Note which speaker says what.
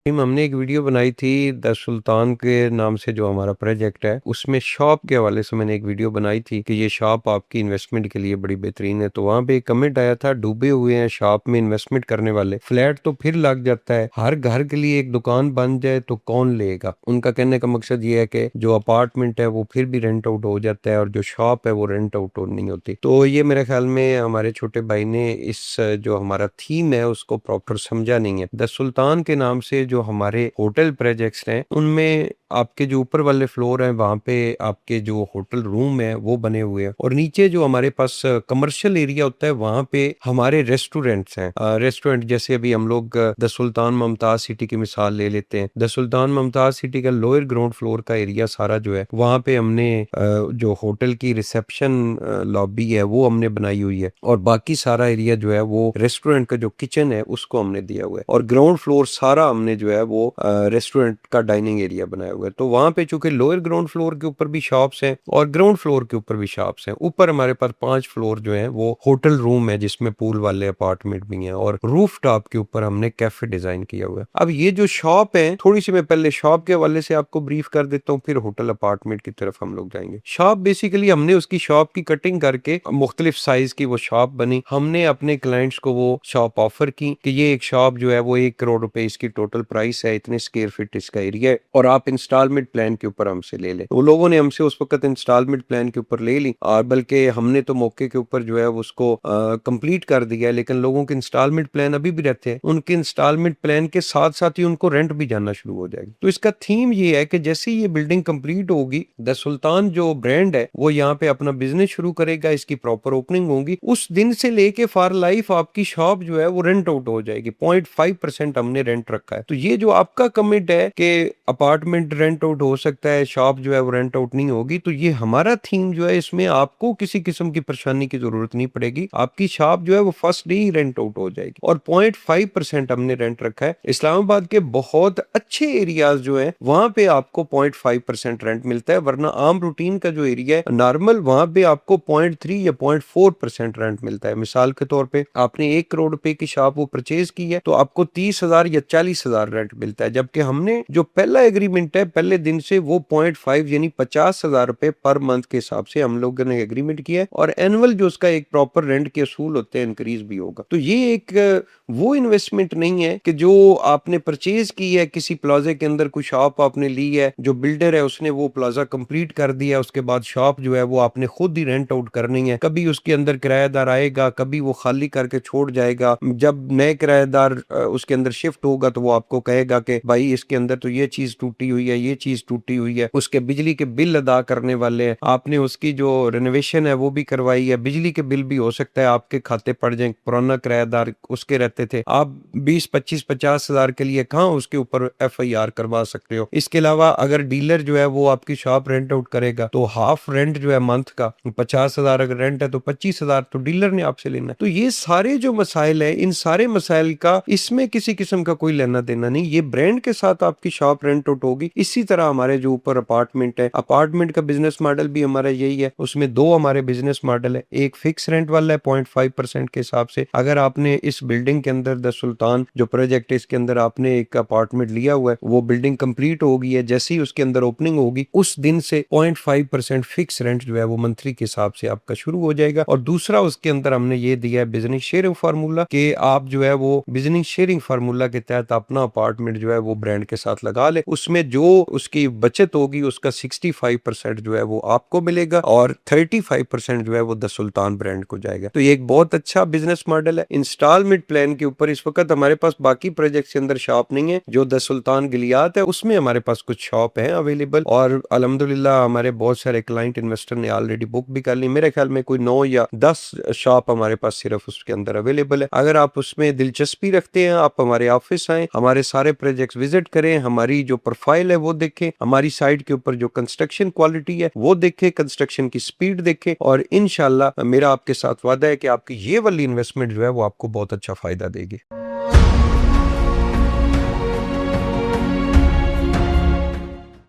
Speaker 1: हमने एक वीडियो बनाई थी द सुल्तान के नाम से जो हमारा प्रोजेक्ट है, उसमें शॉप के हवाले से मैंने एक वीडियो बनाई थी कि ये शॉप आपकी इन्वेस्टमेंट के लिए बड़ी बेहतरीन है। तो वहाँ पे एक कमेंट आया था, डूबे हुए हैं शॉप में इन्वेस्टमेंट करने वाले, फ्लैट तो फिर लग जाता है, हर घर के लिए एक दुकान बन जाए तो कौन लेगा। उनका कहने का मकसद ये है कि जो अपार्टमेंट है वो फिर भी रेंट आउट हो जाता है और जो शॉप है वो रेंट आउट नहीं होती। तो ये मेरे ख्याल में हमारे छोटे भाई ने इस जो हमारा थीम है उसको प्रॉपर समझा नहीं है। द सुल्तान के नाम से जो हमारे होटल प्रोजेक्ट्स हैं उनमें आपके जो ऊपर वाले फ्लोर हैं वहाँ पे आपके जो होटल रूम है वो बने हुए हैं, और नीचे जो हमारे पास कमर्शियल एरिया होता है वहाँ पे हमारे रेस्टोरेंट्स हैं। रेस्टोरेंट जैसे अभी हम लोग द सुल्तान मुमताज सिटी की मिसाल ले लेते हैं। द सुल्तान मुमताज सिटी का लोअर ग्राउंड फ्लोर का एरिया सारा जो है वहाँ पे हमने जो होटल की रिसेप्शन लॉबी है वो हमने बनाई हुई है, और बाकी सारा एरिया जो है वो रेस्टोरेंट का जो किचन है उसको हमने दिया हुआ है, और ग्राउंड फ्लोर सारा हमने जो है वो रेस्टोरेंट का डाइनिंग एरिया बनाया हुआ है। तो वहां पे चूंकि लोअर ग्राउंड फ्लोर के ऊपर भी शॉप्स हैं और ग्राउंड फ्लोर के ऊपर भी शॉप्स हैं, ऊपर हमारे पास 5 फ्लोर जो है वो होटल रूम है जिसमें पूल वाले अपार्टमेंट भी हैं, और रूफ टॉप के ऊपर हमने कैफे डिजाइन किया हुआ है। अब ये जो शॉप है, थोड़ी सी मैं पहले शॉप के हवाले से आपको ब्रीफ कर देता हूँ, फिर होटल अपार्टमेंट की तरफ हम लोग जाएंगे। शॉप बेसिकली हमने उसकी शॉप की कटिंग करके मुख्तलिफ साइज की वो शॉप बनी, हमने अपने क्लाइंट्स को वो शॉप ऑफर की कि ये एक शॉप जो है वो 1 करोड़ रुपए इसकी टोटल प्राइस है, इतने स्क्वायर फीट इसका एरिया है, और आप इंस्टॉलमेंट प्लान के ऊपर हमसे ले लें। तो लोगों ने हमसे उस वक्त इंस्टॉलमेंट प्लान के ऊपर ले ली, और बल्कि हमने तो मौके के ऊपर जो है उसको कंप्लीट कर दिया, लेकिन लोगों के इंस्टॉलमेंट प्लान अभी भी रहते हैं। उनके इंस्टॉलमेंट प्लान के साथ साथ ही उनको रेंट भी जाना शुरू हो जाएगी। तो इसका थीम ये है कि जैसे ये बिल्डिंग कंप्लीट होगी, द सुल्तान जो ब्रांड है वो यहाँ पे अपना बिजनेस शुरू करेगा, इसकी प्रॉपर ओपनिंग होगी, उस दिन से लेके फॉर लाइफ आपकी शॉप जो है वो रेंट आउट हो जाएगी। 0.5% हमने रेंट रखा है। तो ये जो आपका कमिट है कि अपार्टमेंट रेंट आउट हो सकता है, शॉप जो है वो रेंट आउट नहीं होगी, तो ये हमारा थीम जो है इसमें आपको किसी किस्म की परेशानी की जरूरत नहीं पड़ेगी। आपकी शॉप जो है वो फर्स्ट डे ही रेंट आउट हो जाएगी, और 0.5% हमने रेंट रखा है। इस्लामाबाद के बहुत अच्छे एरियाज जो है वहां पे आपको 0.5% रेंट मिलता है, वरना आम रूटीन का जो एरिया है नॉर्मल वहां पे आपको 0.3 या 0.4% रेंट मिलता है। मिसाल के तौर पे आपने 1 करोड़ रुपए की शॉप वो परचेज की है तो आपको 30,000 या 40,000 रेंट मिलता है, जबकि हमने जो पहला एग्रीमेंट है पहले दिन से वो 0.5 यानी 50,000 रुपए पर मंथ के हिसाब से हम लोगों ने एग्रीमेंट किया है, और एनुअल जो उसका एक प्रॉपर रेंट के असूल होते हैं इंक्रीज भी होगा। तो ये एक वो इन्वेस्टमेंट नहीं है कि जो आपने परचेज की है किसी प्लाजा के अंदर, कोई शॉप आपने ली है, जो बिल्डर है उसने वो प्लाजा कंप्लीट कर दिया, उसके बाद शॉप जो है वो आपने खुद ही रेंट आउट करनी है। कभी उसके अंदर किराएदार आएगा, कभी वो खाली करके छोड़ जाएगा, जब नए किराएदार उसके अंदर शिफ्ट होगा तो वो आपको कहेगा कि भाई इसके अंदर तो ये चीज टूटी हुई है, ये चीज टूटी हुई है। उसके बिजली के बिल अदा करने वाले हैं, आपने उसकी जो रेनोवेशन है वो भी करवाई है, बिजली के बिल भी हो सकता है आपके खाते पड़ जाए, पुराना किराएदार उसके रहते थे, आप 20, 25, 50,000 के लिए कहाँ उसके ऊपर FIR करवा सकते हो। इसके अलावा अगर डीलर जो है वो आपकी शॉप रेंट आउट करेगा तो हाफ रेंट जो है मंथ का 50,000 अगर रेंट है तो 25,000 तो डीलर ने आपसे लेना है। तो ये सारे जो मसाइल है, इन सारे मसाइल का इसमें किसी किस्म का कोई लेना देना नहीं, ये ब्रांड के साथ आपकी शॉप रेंट आउट होगी। इसी तरह हमारे जो ऊपर अपार्टमेंट है, अपार्टमेंट का बिजनेस मॉडल भी हमारा यही है। उसमें दो हमारे बिजनेस मॉडल है, एक फिक्स रेंट वाला है 0.5% के हिसाब से। अगर आपने इस बिल्डिंग के अंदर द सुल्तान जो प्रोजेक्ट है इसके अंदर आपने एक अपार्टमेंट लिया हुआ है, वो बिल्डिंग कंप्लीट हो गई है, जैसे ही उसके अंदर ओपनिंग होगी उस दिन से 0.5% फिक्स रेंट जो है वो मंथली के हिसाब से आपका शुरू हो जाएगा। और दूसरा उसके अंदर हमने ये दिया है बिजनेस शेयरिंग फार्मूला, कि आप जो है वो बिजनेस शेयरिंग फार्मूला के तहत अपना अपार्टमेंट जो है वो ब्रांड के साथ लगा ले, उसमें जो उसकी बचत होगी उसका 65% जो है वो आपको मिलेगा, और 35% जो है वो द सुल्तान ब्रांड को जाएगा। तो ये एक बहुत अच्छा बिजनेस मॉडल है। इंस्टॉलमेंट प्लान के ऊपर इस वक्त हमारे पास बाकी प्रोजेक्ट के अंदर शॉप नहीं है, जो द सुल्तान गिलियात है उसमें हमारे पास कुछ शॉप है अवेलेबल, और अल्हम्दुलिल्लाह हमारे बहुत सारे क्लाइंट इन्वेस्टर ने ऑलरेडी बुक भी कर ली। मेरे ख्याल में कोई 9 या 10 शॉप हमारे पास सिर्फ उसके अंदर अवेलेबल है। अगर आप उसमें दिलचस्पी रखते हैं, आप हमारे ऑफिस आए, हमारे सारे प्रोजेक्ट्स विजिट करें, हमारी जो प्रोफाइल है वो देखें, हमारी साइट के ऊपर जो कंस्ट्रक्शन क्वालिटी है वो देखें, कंस्ट्रक्शन की स्पीड देखें, और इंशाल्लाह मेरा आपके साथ वादा है कि आपकी ये वाली इन्वेस्टमेंट जो है वो आपको बहुत अच्छा फायदा देगी।